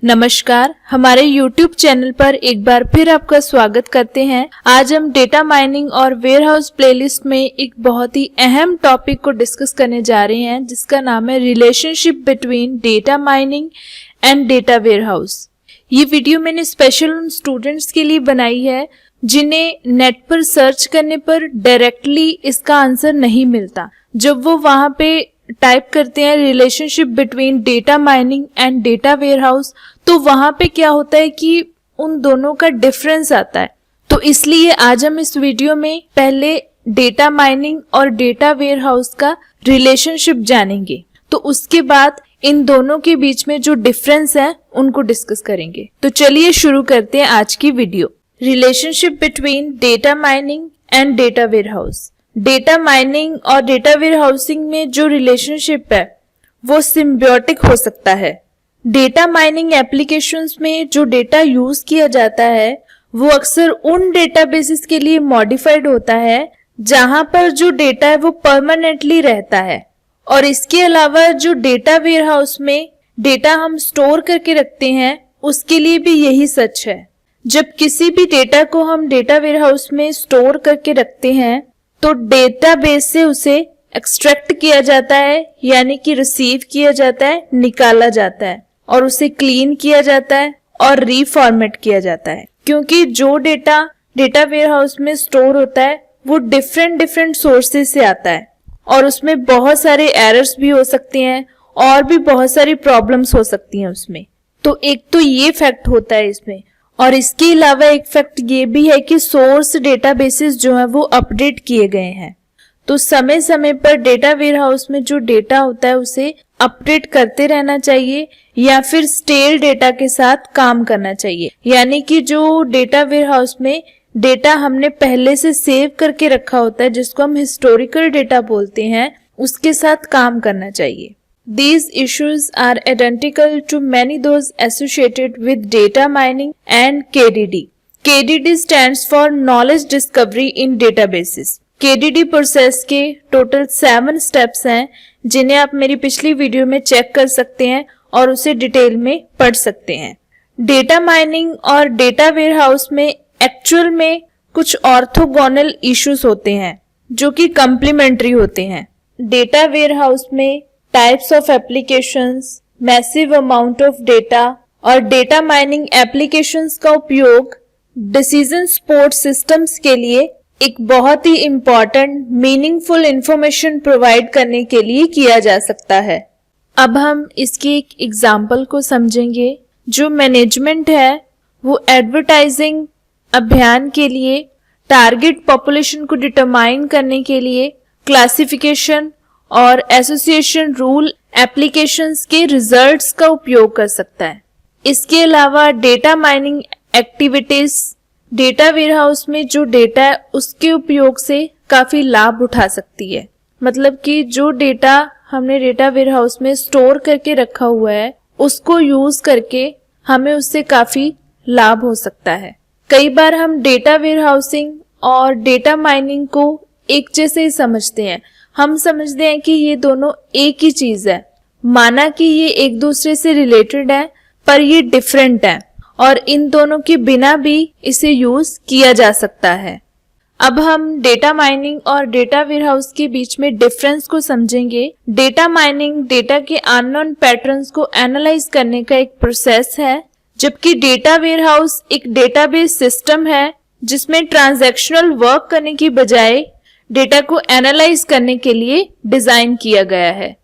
नमस्कार, हमारे YouTube channel पर एक बार फिर आपका स्वागत करते हैं। आज हम डेटा माइनिंग और वेयरहाउस प्लेलिस्ट में एक बहुत ही अहम टॉपिक को डिस्कस करने जा रहे हैं, जिसका नाम है relationship between data mining and data warehouse. ये वीडियो मैंने स्पेशल उन स्टूडेंट्स के लिए बनाई है जिन्हें नेट पर सर्च करने पर डायरेक्टली इसका आंसर नहीं मिलता। जब वो वहां पे टाइप करते हैं relationship between data mining and data warehouse, तो वहां पे क्या होता है कि उन दोनों का डिफरेंस आता है। तो इसलिए आज हम इस वीडियो में पहले डेटा माइनिंग और डेटा वेयरहाउस का रिलेशनशिप जानेंगे, तो उसके बाद इन दोनों के बीच में जो डिफरेंस है उनको डिस्कस करेंगे। तो चलिए शुरू करते हैं आज की video. Relationship between data mining and data warehouse. Data mining और डेटा वेयरहाउसिंग में जो रिलेशनशिप है वो सिम्बियोटिक हो सकता है। डेटा माइनिंग एप्लीकेशंस में जो डेटा यूज किया जाता है वो अक्सर उन डेटाबेसेस के लिए मॉडिफाइड होता है जहां पर जो डेटा है वो परमानेंटली रहता है। और इसके अलावा जो डेटा वेयरहाउस में डेटा हम स्टोर करके रखते हैं उसके लिए भी यही सच है। जब किसी भी डेटा को हम डेटा वेयरहाउस में स्टोर करके रखते हैं तो डेटाबेस से उसे एक्सट्रैक्ट किया जाता है, यानी कि रिसीव किया जाता है, निकाला जाता है और उसे क्लीन किया जाता है और रीफॉर्मेट किया जाता है। क्योंकि जो डेटा डेटा वेयरहाउस में स्टोर होता है वो डिफरेंट सोर्सेज से आता है और उसमें बहुत सारे एरर्स भी हो सकते हैं और भी बहुत सारी प्रॉब्लम्स हो सकती हैं उसमें। तो एक तो ये फैक्ट होता है इसमें, और इसके अलावा एक फैक्ट ये भी है कि सोर्स डेटाबेसेस जो है वो अपडेट किए गए हैं। तो समय समय पर डेटा वेयरहाउस में जो डेटा होता है उसे अपडेट करते रहना चाहिए या फिर स्टेल डेटा के साथ काम करना चाहिए। यानी कि जो डेटा वेयरहाउस में डेटा हमने पहले से सेव करके रखा होता है, जिसको हम हिस्टोरिकल डेटा बोलते हैं, उसके साथ काम करना चाहिए। These issues are identical to many those associated with data mining and KDD. KDD stands for Knowledge Discovery in Databases. KDD process के टोटल 7 स्टेप्स हैं जिन्हें आप मेरी पिछली वीडियो में चेक कर सकते हैं और उसे डिटेल में पढ़ सकते हैं। डेटा माइनिंग और डेटा वेयरहाउस में एक्चुअल में कुछ ऑर्थोगोनल इश्यूज होते हैं जो कि कंप्लीमेंट्री होते हैं। डेटा वेयरहाउस में types of applications, massive amount of data और डेटा माइनिंग एप्लीकेशंस का उपयोग डिसीजन सपोर्ट सिस्टम्स के लिए एक बहुत ही इम्पोर्टेंट मीनिंगफुल इंफॉर्मेशन प्रोवाइड करने के लिए किया जा सकता है। अब हम इसकी एक एग्जांपल को समझेंगे। जो मैनेजमेंट है वो एडवर्टाइजिंग अभियान के लिए टारगेट पॉपुलेशन को डिटरमाइन करने के लिए क्लासिफिकेशन और एसोसिएशन रूल एप्लीकेशंस के रिजल्ट्स का उपयोग कर सकता है। इसके अलावा data mining activities data warehouse में जो डेटा है उसके उपयोग से काफी लाभ उठा सकती है। मतलब कि जो डेटा हमने डेटा वेयरहाउस में स्टोर करके रखा हुआ है उसको यूज करके हमें उससे काफी लाभ हो सकता है। कई बार हम डेटा वेयरहाउसिंग और डेटा माइनिंग को एक जैसे ही समझते हैं। हम समझते हैं कि ये दोनों एक ही चीज है, माना कि ये एक दूसरे से रिलेटेड है पर ये डिफरेंट है और इन दोनों के बिना भी इसे यूज किया जा सकता है। अब हम डेटा माइनिंग और डेटा वेयरहाउस के बीच में डिफरेंस को समझेंगे। डेटा माइनिंग डेटा के अननोन पैटर्न्स को एनालाइज करने का एक प्रोसेस है, जबकि डेटा वेयरहाउस एक डेटाबेस सिस्टम है जिसमें ट्रांजैक्शनल वर्क करने की बजाय डेटा को एनालाइज करने के लिए डिजाइन किया गया है।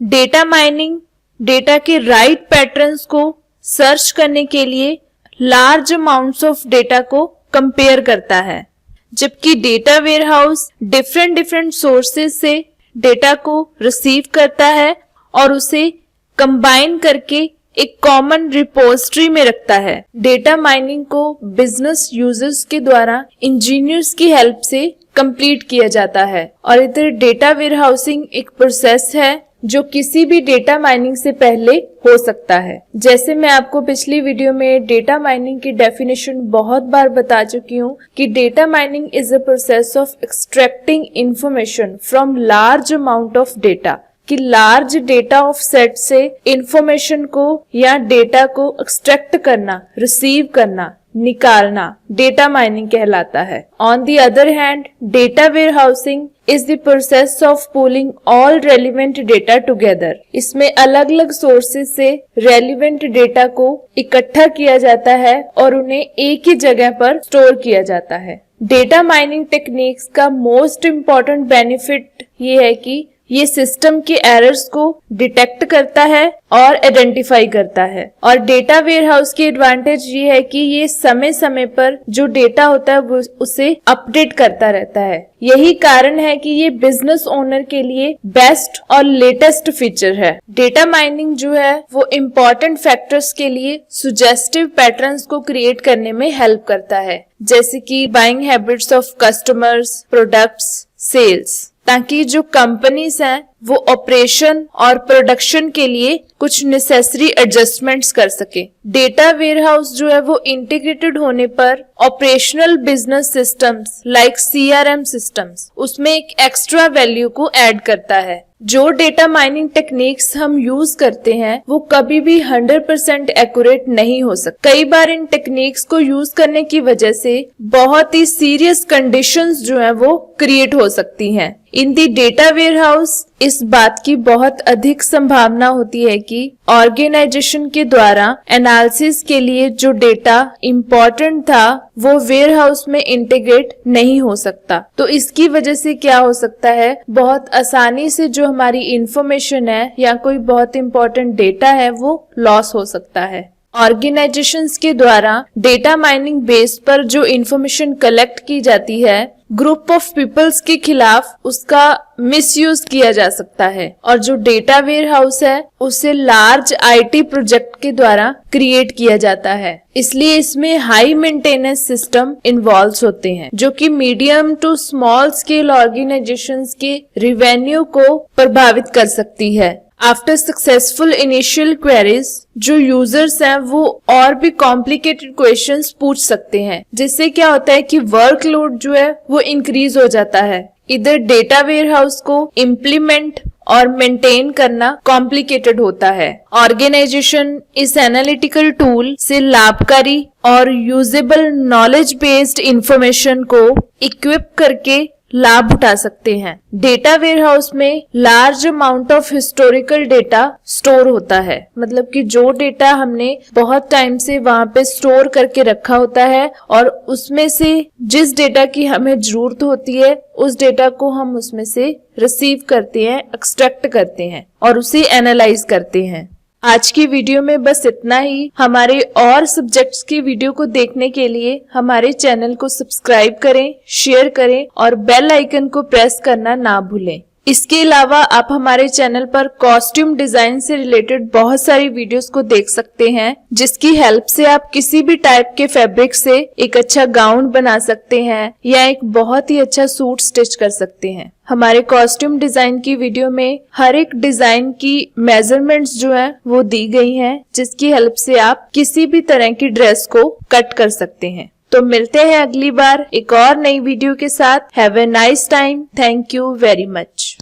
डेटा माइनिंग डेटा के राइट पैटर्न्स को सर्च करने के लिए लार्ज अमाउंट्स ऑफ डेटा को कंपेयर करता है, जबकि डेटा वेयरहाउस डिफरेंट सोर्सेज से डेटा को रिसीव करता है और उसे कंबाइन करके एक कॉमन रिपोजिटरी में रखता है। डेटा माइनिंग को बिजनेस यूजर्स के द्वारा इंजीनियर्स की हेल्प से कंप्लीट किया जाता है और इधर डेटा वेयरहाउसिंग एक प्रोसेस है जो किसी भी डेटा माइनिंग से पहले हो सकता है। जैसे मैं आपको पिछली वीडियो में डेटा माइनिंग की डेफिनेशन बहुत बार बता चुकी हूँ कि data mining is a process of extracting information from large amount of data कि लार्ज डेटा ऑफ सेट से इंफॉर्मेशन को या डेटा को एक्सट्रैक्ट करना, रिसीव करना, निकालना डेटा माइनिंग कहलाता है। On the other hand, data warehousing is the process of pulling all relevant data together. इसमें अलग अलग सोर्सेज से रेलिवेंट डेटा को इकट्ठा किया जाता है और उन्हें एक ही जगह पर स्टोर किया जाता है। डेटा माइनिंग टेक्निक्स का मोस्ट इम्पॉर्टेंट बेनिफिट ये है कि ये सिस्टम के एरर्स को डिटेक्ट करता है और आइडेंटिफाई करता है। और डेटा वेयरहाउस की एडवांटेज ये है कि ये समय समय पर जो डेटा होता है वो उसे अपडेट करता रहता है। यही कारण है कि ये बिजनेस ओनर के लिए बेस्ट और लेटेस्ट फीचर है। डेटा माइनिंग जो है वो इम्पोर्टेंट फैक्टर्स के लिए सुजेस्टिव पैटर्न्स को क्रिएट करने में हेल्प करता है, जैसे कि buying habits of customers, products, sales, ताकि जो कंपनीज हैं वो ऑपरेशन और प्रोडक्शन के लिए कुछ नेसेसरी एडजस्टमेंट्स कर सके। डेटा वेयरहाउस जो है वो इंटीग्रेटेड होने पर operational business systems like CRM systems उसमें एक एक्स्ट्रा वैल्यू को ऐड करता है। जो डेटा माइनिंग टेक्निक्स हम यूज करते हैं वो कभी भी 100% एक्यूरेट नहीं हो सकते। कई बार इन टेक्निक्स को यूज करने की वजह से बहुत ही सीरियस कंडीशंस जो है वो क्रिएट हो सकती हैं। इन दी डेटा वेयरहाउस इस बात की बहुत अधिक संभावना होती है कि ऑर्गेनाइजेशन के द्वारा एनालिसिस के लिए जो डेटा इम्पोर्टेंट था वो वेयरहाउस में इंटीग्रेट नहीं हो सकता। तो इसकी वजह से क्या हो सकता है, बहुत आसानी से जो हमारी इंफॉर्मेशन है या कोई बहुत इम्पोर्टेंट डेटा है वो लॉस हो सकता है। ऑर्गेनाइजेशंस के द्वारा डेटा माइनिंग बेस पर जो इंफॉर्मेशन कलेक्ट की जाती है ग्रुप ऑफ पीपल्स के खिलाफ उसका मिसयूज किया जा सकता है। और जो डेटा वेयरहाउस है उसे लार्ज IT प्रोजेक्ट के द्वारा क्रिएट किया जाता है, इसलिए इसमें हाई मेंटेनेंस सिस्टम इन्वॉल्व होते हैं जो कि medium to small scale organisations के रेवेन्यू को प्रभावित कर सकती है। आफ्टर सक्सेसफुल इनिशियल क्वेरीज जो यूजर्स हैं वो और भी कॉम्प्लिकेटेड क्वेश्चंस पूछ सकते हैं, जिससे क्या होता है कि वर्कलोड जो है वो इंक्रीज हो जाता है। इधर डेटा वेयरहाउस को इम्प्लीमेंट और मेंटेन करना कॉम्प्लिकेटेड होता है। ऑर्गेनाइजेशन इस एनालिटिकल टूल से लाभकारी और यूजेबल नॉलेज बेस्ड इंफॉर्मेशन को इक्विप करके लाभ उठा सकते हैं। डेटा वेयरहाउस में large amount of historical data store होता है, मतलब कि जो डेटा हमने बहुत टाइम से वहां पे स्टोर करके रखा होता है और उसमें से जिस डेटा की हमें जरूरत होती है उस डेटा को हम उसमें से रिसीव करते हैं, एक्सट्रैक्ट करते हैं और उसे एनालाइज करते हैं। आज की वीडियो में बस इतना ही। हमारे और सब्जेक्ट्स की वीडियो को देखने के लिए हमारे चैनल को सब्सक्राइब करें, शेयर करें और बेल आइकन को प्रेस करना ना भूलें। इसके अलावा आप हमारे चैनल पर कॉस्ट्यूम डिजाइन से रिलेटेड बहुत सारी वीडियोस को देख सकते हैं, जिसकी हेल्प से आप किसी भी टाइप के फैब्रिक से एक अच्छा गाउन बना सकते हैं या एक बहुत ही अच्छा सूट स्टिच कर सकते हैं। हमारे कॉस्ट्यूम डिजाइन की वीडियो में हर एक डिजाइन की मेजरमेंट्स जो है वो दी गई हैं, जिसकी हेल्प से आप किसी भी तरह की ड्रेस को कट कर सकते हैं। तो मिलते हैं अगली बार एक और नई वीडियो के साथ। Have a nice time. Thank you very much.